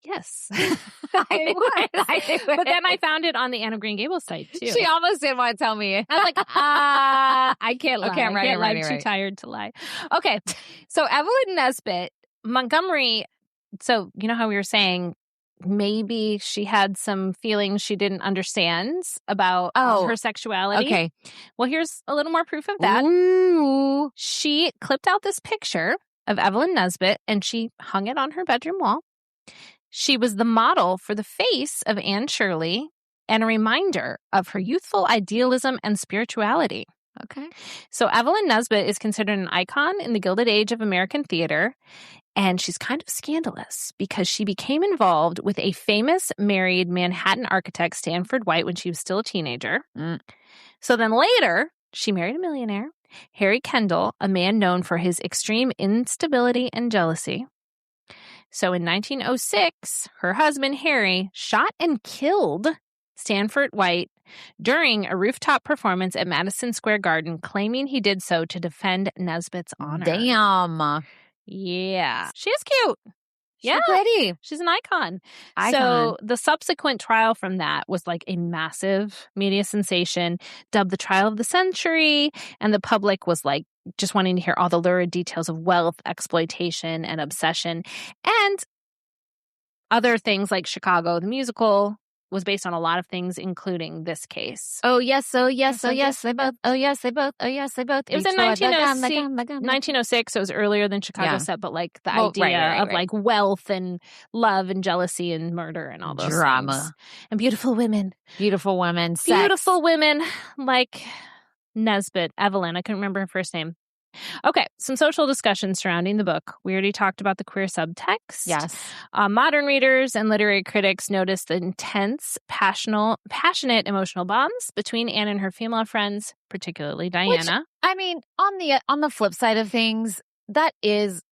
Yes. It was. But then I found it on the Anne of Green Gables site, too. She almost didn't want to tell me. I was like, I can't lie. Okay, I'm ready, I'm too tired to lie. Okay. So Evelyn Nesbit, Montgomery, so you know how we were saying maybe she had some feelings she didn't understand about her sexuality. Okay. Well, here's a little more proof of that. Ooh. She clipped out this picture of Evelyn Nesbit and she hung it on her bedroom wall. She was the model for the face of Anne Shirley and a reminder of her youthful idealism and spirituality. Okay. So Evelyn Nesbit is considered an icon in the Gilded Age of American theater, and she's kind of scandalous because she became involved with a famous married Manhattan architect, Stanford White, when she was still a teenager. So then later, she married a millionaire, Harry Kendall, a man known for his extreme instability and jealousy. So in 1906, her husband, Harry, shot and killed Stanford White during a rooftop performance at Madison Square Garden, claiming he did so to defend Nesbit's honor. Damn. Yeah. She is cute. She's pretty. She's an icon. So the subsequent trial from that was like a massive media sensation, dubbed the trial of the century, and the public was like just wanting to hear all the lurid details of wealth, exploitation, and obsession. And other things like Chicago, the musical, was based on a lot of things, including this case. Oh, yes. Oh, yes. Oh, yes. They both. Oh, yes. They both. Oh, yes. They both. It was in 1906. So it was earlier than Chicago set, but like the idea of like wealth and love and jealousy and murder and all those drama things. And beautiful women. Beautiful women. Beautiful women like Nesbit, Evelyn. I couldn't remember her first name. Okay, some social discussions surrounding the book. We already talked about the queer subtext. Yes. Modern readers and literary critics noticed the intense, passionate emotional bonds between Anne and her female friends, particularly Diana. Which, I mean, on the flip side of things, that is,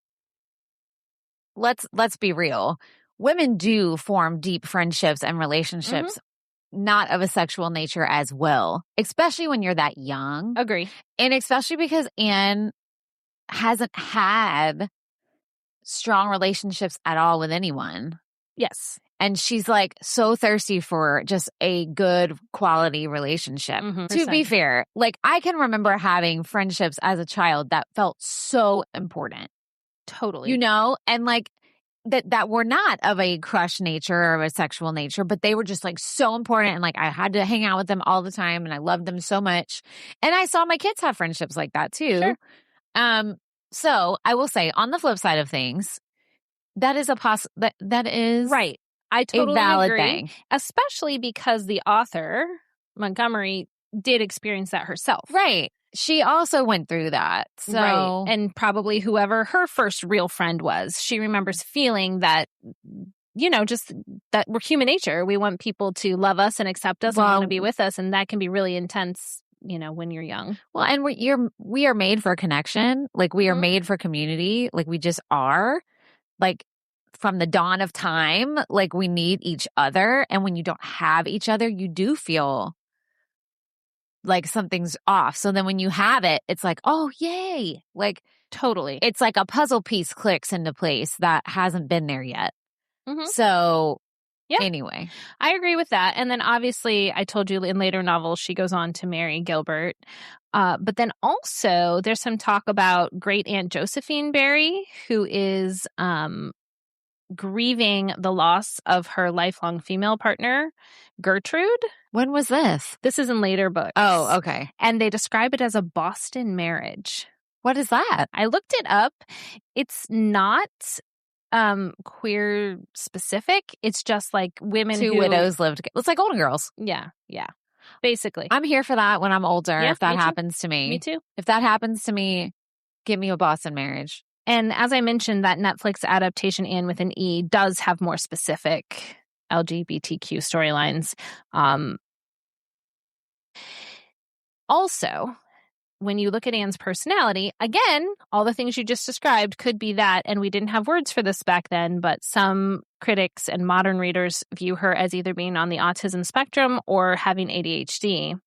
let's be real. Women do form deep friendships and relationships, not of a sexual nature as well, especially when you're that young. Agree. And especially because Anne hasn't had strong relationships at all with anyone. Yes. And she's like so thirsty for just a good quality relationship. To be fair, like I can remember having friendships as a child that felt so important. Totally. You know, and like that were not of a crush nature or of a sexual nature, but they were just like so important. And like I had to hang out with them all the time and I loved them so much. And I saw my kids have friendships like that too. Sure. So I will say on the flip side of things, that is that is right. I totally a valid agree, thing. Especially because the author, Montgomery, did experience that herself. Right. She also went through that. So right. And probably whoever her first real friend was, she remembers feeling that, you know, just that we're human nature. We want people to love us and accept us and want to be with us. And that can be really intense, you know, when you're young. Well, and we are made for connection. Like we are made for community. Like we just are. Like from the dawn of time, like we need each other. And when you don't have each other, you do feel like something's off. So then when you have it, it's like, oh, yay. Like totally. It's like a puzzle piece clicks into place that hasn't been there yet. So anyway, I agree with that. And then obviously I told you in later novels, she goes on to marry Gilbert. But then also there's some talk about great Aunt Josephine Barry, who is grieving the loss of her lifelong female partner, Gertrude. When was this? This is in later books. Oh, okay. And they describe it as a Boston marriage. What is that? I looked it up. It's not queer specific. It's just like women Two widows lived together. It's like Golden Girls. Yeah. Basically. I'm here for that when I'm older, if that happens to me. Me too. If that happens to me, give me a Boston marriage. And as I mentioned, that Netflix adaptation, Anne with an E, does have more specific LGBTQ storylines. Also, when you look at Anne's personality, again, all the things you just described could be that, and we didn't have words for this back then, but some critics and modern readers view her as either being on the autism spectrum or having ADHD.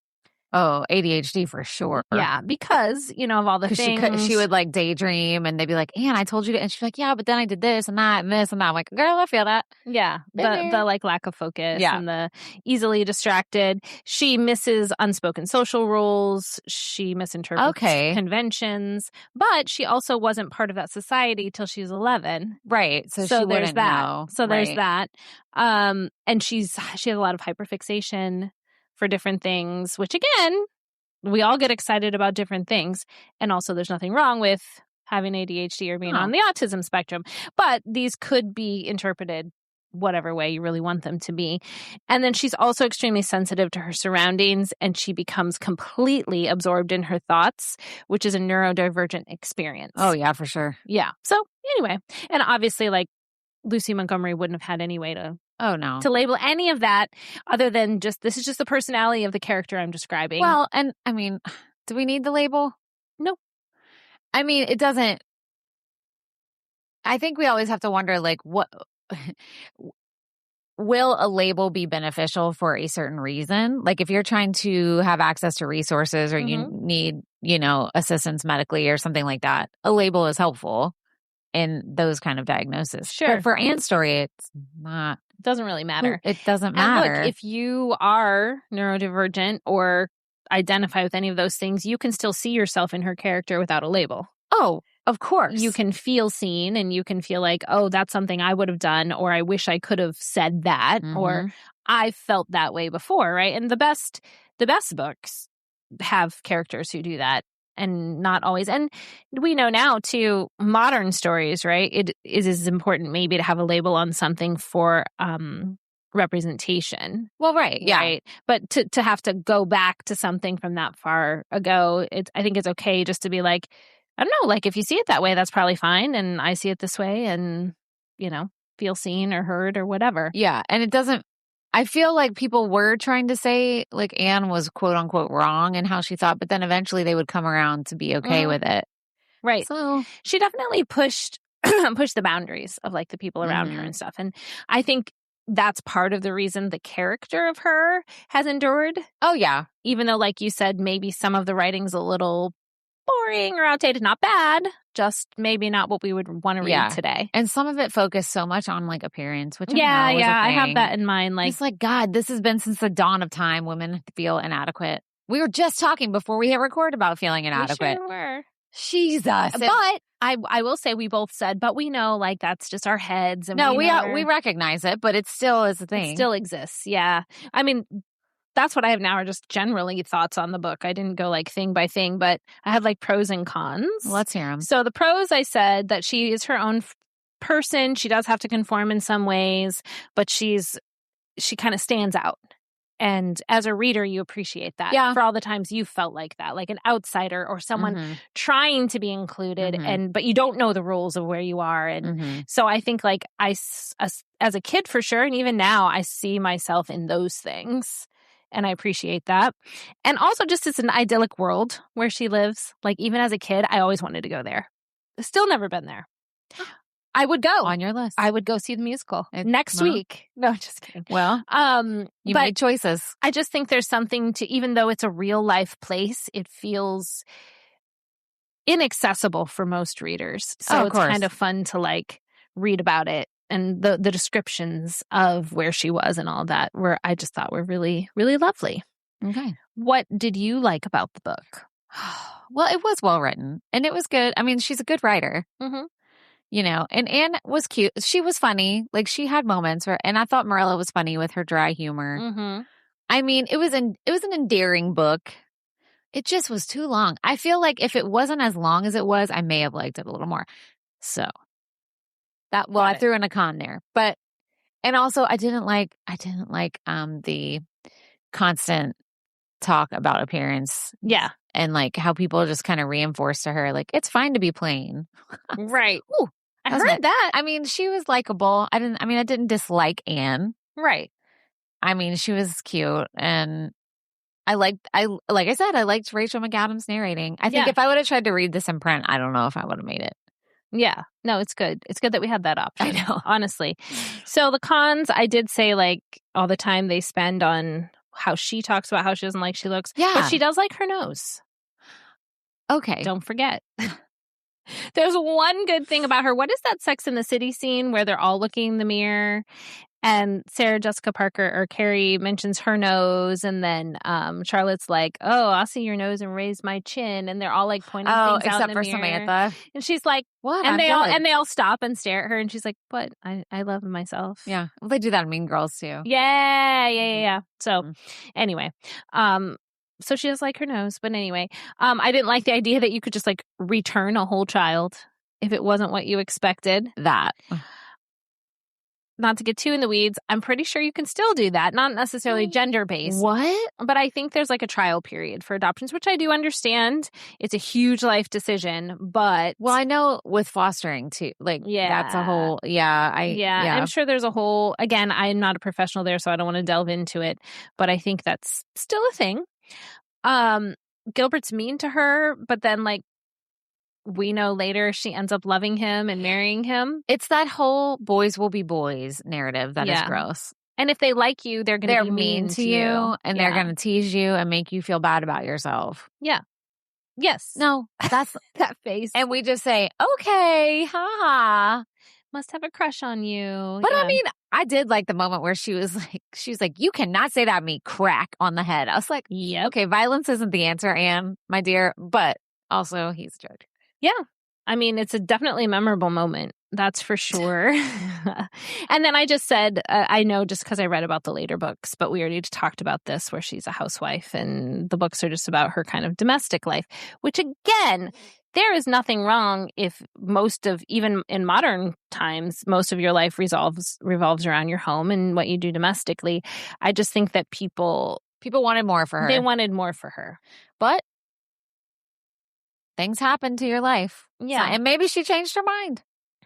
Oh, ADHD for sure. Yeah, because, of all the things. She would like daydream and they'd be like, Anne, I told you to. And she's like, yeah, but then I did this and that and this and that. I'm like, girl, I feel that. Yeah, the like lack of focus and the easily distracted. She misses unspoken social rules. She misinterprets conventions. But she also wasn't part of that society till she was 11. Right. So she there's that. know. So there's that. And she has a lot of hyperfixation for different things, which again, we all get excited about different things. And also there's nothing wrong with having ADHD or being on the autism spectrum. But these could be interpreted whatever way you really want them to be. And then she's also extremely sensitive to her surroundings, and she becomes completely absorbed in her thoughts, which is a neurodivergent experience. Oh, yeah, for sure. Yeah. So anyway, and obviously like Lucy Montgomery wouldn't have had any way to label any of that other than this is just the personality of the character I'm describing. Well, and I mean, do we need the label? No. I mean, it doesn't. I think we always have to wonder, like, what will a label be beneficial for a certain reason? Like, if you're trying to have access to resources or you need, assistance medically or something like that, a label is helpful in those kind of diagnoses. Sure. But for Anne's story, it's not. It doesn't really matter. It doesn't matter. And look, if you are neurodivergent or identify with any of those things, you can still see yourself in her character without a label. Oh, of course. You can feel seen and you can feel like, oh, that's something I would have done, or I wish I could have said that, or I felt that way before, right? And the best books have characters who do that. And not always. And we know now, too, modern stories, right? It is important maybe to have a label on something for representation. Well, right. Yeah. Right? But to have to go back to something from that far ago, I think it's okay just to be like, I don't know, like if you see it that way, that's probably fine. And I see it this way and, feel seen or heard or whatever. Yeah. And it doesn't. I feel like people were trying to say like Anne was quote unquote wrong in how she thought, but then eventually they would come around to be okay with it. Right. So she definitely pushed the boundaries of like the people around her and stuff. And I think that's part of the reason the character of her has endured. Oh, yeah. Even though, like you said, maybe some of the writing's a little boring or outdated, not bad, just maybe not what we would want to read today. And some of it focused so much on like appearance, which I have that in mind. Like, it's like, God, this has been since the dawn of time. Women feel inadequate. We were just talking before we hit record about feeling inadequate. We sure were. Jesus. But I will say we both said, but we know like that's just our heads. And no, we recognize it, but it still is a thing. It still exists. Yeah. I mean, that's what I have now are just generally thoughts on the book. I didn't go like thing by thing, but I had like pros and cons. Let's hear them. So the pros, I said that she is her own person. She does have to conform in some ways, but she kind of stands out. And as a reader, you appreciate that. Yeah. For all the times you felt like that, like an outsider or someone trying to be included, but you don't know the rules of where you are. And so I think like as a kid for sure, and even now, I see myself in those things. And I appreciate that. And also just it's an idyllic world where she lives. Like even as a kid, I always wanted to go there. Still never been there. I would go. On your list. I would go see the musical next week. No, just kidding. Well, you made choices. I just think there's something to, even though it's a real life place, it feels inaccessible for most readers. So it's kind of fun to like read about it. And the descriptions of where she was and all that I just thought were really, really lovely. Okay. What did you like about the book? Well, it was well written and it was good. I mean, she's a good writer, and Anne was cute. She was funny. Like she had moments and I thought Marilla was funny with her dry humor. I mean, it was an endearing book. It just was too long. I feel like if it wasn't as long as it was, I may have liked it a little more. So. I threw in a con there, and also I didn't like the constant talk about appearance. Yeah. And like how people just kind of reinforced to her, like, it's fine to be plain. Right. Ooh, I heard that. I mean, she was likable. I didn't dislike Anne. Right. I mean, she was cute and like I said, I liked Rachel McAdams narrating. I think if I would have tried to read this in print, I don't know if I would have made it. Yeah. No, it's good. It's good that we had that option. I know. Honestly. So the cons, I did say like all the time they spend on how she talks about how she doesn't like she looks. Yeah. But she does like her nose. Okay. Don't forget. There's one good thing about her. What is that Sex in the City scene where they're all looking in the mirror and Sarah Jessica Parker or Carrie mentions her nose, and then Charlotte's like, "Oh, I'll see your nose and raise my chin," and they're all like pointing things out in the mirror. Except for Samantha. And she's like, "What?" And they all stop and stare at her, and she's like, "What? I love myself." Yeah, well, they do that in Mean Girls too. Yeah. So anyway, so she does like her nose, but anyway, I didn't like the idea that you could just like return a whole child if it wasn't what you expected. That. Not to get too in the weeds, I'm pretty sure you can still do that. Not necessarily gender-based. What? But I think there's like a trial period for adoptions, which I do understand. It's a huge life decision, but... Well, I know with fostering too. Like, that's a whole... I'm sure there's a whole... Again, I'm not a professional there, so I don't want to delve into it. But I think that's still a thing. Gilbert's mean to her, but then like, we know later she ends up loving him and marrying him. It's that whole boys will be boys narrative that is gross. And if they like you, they're going to be mean to you. And they're going to tease you and make you feel bad about yourself. Yeah. Yes. No, that's that face. And we just say, okay, haha. Must have a crush on you. But I mean, I did like the moment where she was like, you cannot say that to me, crack on the head. I was like, yep. Okay, violence isn't the answer, Anne, my dear. But also he's a jerk. Yeah. I mean, it's a definitely memorable moment. That's for sure. And then I just said, I know just because I read about the later books, but we already talked about this where she's a housewife and the books are just about her kind of domestic life, which again, there is nothing wrong if even in modern times, most of your life revolves around your home and what you do domestically. I just think that people wanted more for her. They wanted more for her. But things happen to your life. Yeah. And maybe she changed her mind.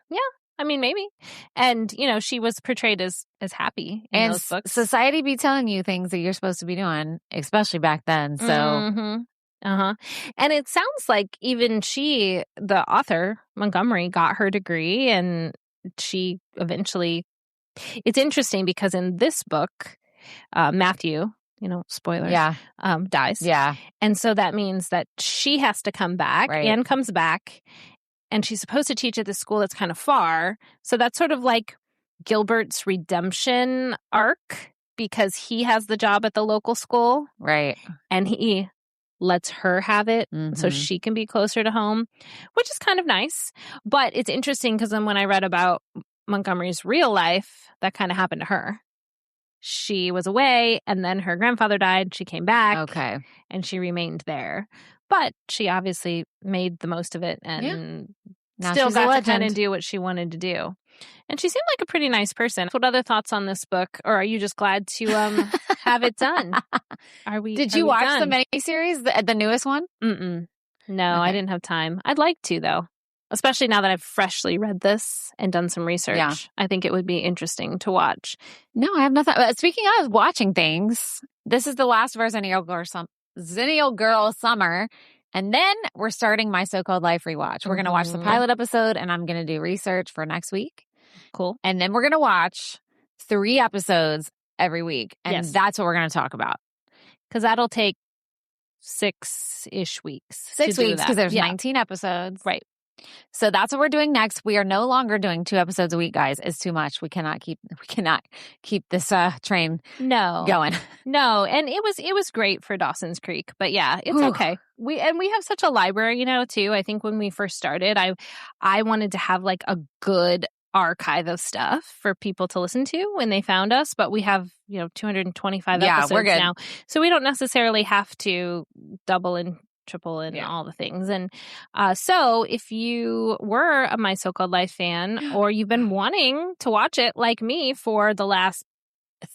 Yeah. I mean, maybe. And, she was portrayed as happy in those books. Society be telling you things that you're supposed to be doing, especially back then. So. Mm-hmm. Uh-huh. And it sounds like even the author, Montgomery, got her degree and she eventually... It's interesting because in this book, Matthew... spoilers, dies. Yeah. And so that means that she has to come back. Right. Anne comes back, and she's supposed to teach at this school that's kind of far. So that's sort of like Gilbert's redemption arc because he has the job at the local school. Right. And he lets her have it so she can be closer to home, which is kind of nice. But it's interesting because then when I read about Montgomery's real life, that kind of happened to her. She was away, and then her grandfather died. She came back. Okay. And she remained there. But she obviously made the most of it and still got to kind of do what she wanted to do. And she seemed like a pretty nice person. What other thoughts on this book? Or are you just glad to have it done? Did you watch the miniseries, the newest one? No, okay. I didn't have time. I'd like to, though. Especially now that I've freshly read this and done some research. Yeah. I think it would be interesting to watch. No, I have nothing. Speaking of watching things, this is the last of our Xennial Girl Summer. And then we're starting my So-Called Life rewatch. We're going to watch the pilot episode and I'm going to do research for next week. Cool. And then we're going to watch 3 episodes every week. And that's what we're going to talk about. Because that'll take 6-ish weeks. 6 weeks because there's 19 episodes. Right. So that's what we're doing next. We are no longer doing 2 episodes a week, guys. It's too much. We cannot keep this train going. No, and it was great for Dawson's Creek, but yeah, it's okay. We have such a library, too. I think when we first started, I wanted to have like a good archive of stuff for people to listen to when they found us, but we have 225 episodes we're good now, so we don't necessarily have to double and triple and all the things. And so if you were a My So-Called Life fan or you've been wanting to watch it like me for the last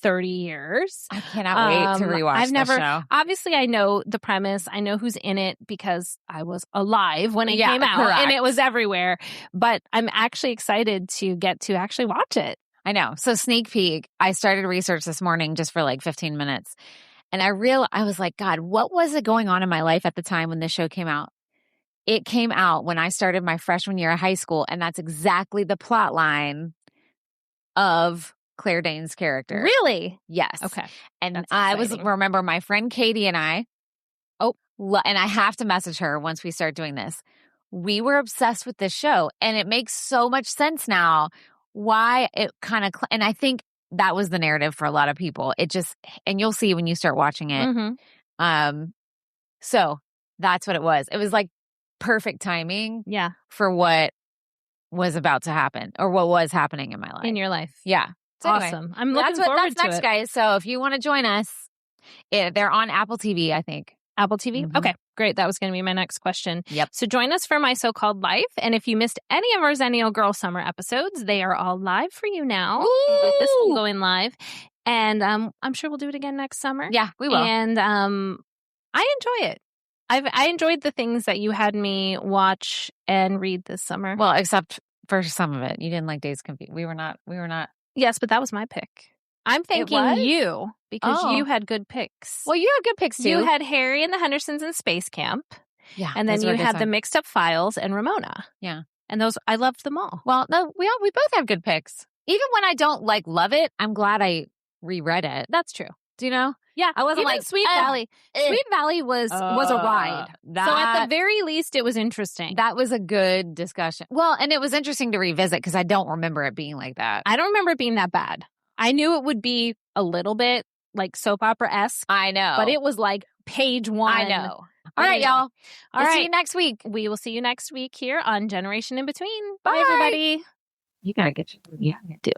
30 years. I cannot wait to rewatch the show. Obviously, I know the premise. I know who's in it because I was alive when it came out. Correct. And it was everywhere. But I'm actually excited to get to actually watch it. I know. So sneak peek, I started research this morning just for like 15 minutes. And I was like, God, what was it going on in my life at the time when this show came out? It came out when I started my freshman year of high school. And that's exactly the plot line of Claire Danes' character. Really? Yes. Okay. And That's I exciting. remember my friend Katie and I, and I have to message her once we start doing this. We were obsessed with this show, and it makes so much sense now why it kind of, and I think that was the narrative for a lot of people. It just, and you'll see when you start watching it. Mm-hmm. So that's what it was. It was like perfect timing. Yeah. For what was about to happen or what was happening in my life. In your life. Yeah. So awesome. Anyway, I'm looking forward to it. That's next, guys. So if you want to join us, they're on Apple TV, I think. Apple TV? Mm-hmm. Okay, great. That was going to be my next question. Yep. So join us for My So-Called Life. And if you missed any of our Xennial Girl Summer episodes, they are all live for you now. With this one going live. And I'm sure we'll do it again next summer. Yeah, we will. And I enjoy it. I enjoyed the things that you had me watch and read this summer. Well, except for some of it. You didn't like Days Confused. We were not. Yes, but that was my pick. I'm thanking you because you had good picks. Well, you had good picks too. You had Harry and the Hendersons in Space Camp. Yeah. And then you had the Mixed Up Files and Ramona. Yeah. And those, I loved them all. Well, no, we both have good picks. Even when I don't love it, I'm glad I reread it. That's true. Do you know? Yeah. I wasn't even Sweet Valley. Sweet Valley was a ride. So at the very least, it was interesting. That was a good discussion. Well, and it was interesting to revisit because I don't remember it being like that. I don't remember it being that bad. I knew it would be a little bit like soap opera-esque. I know. But it was like page 1. I know. All right, y'all. We'll see you next week. We will see you next week here on Generation in Between. Bye everybody. You got to get your... Yeah, you do.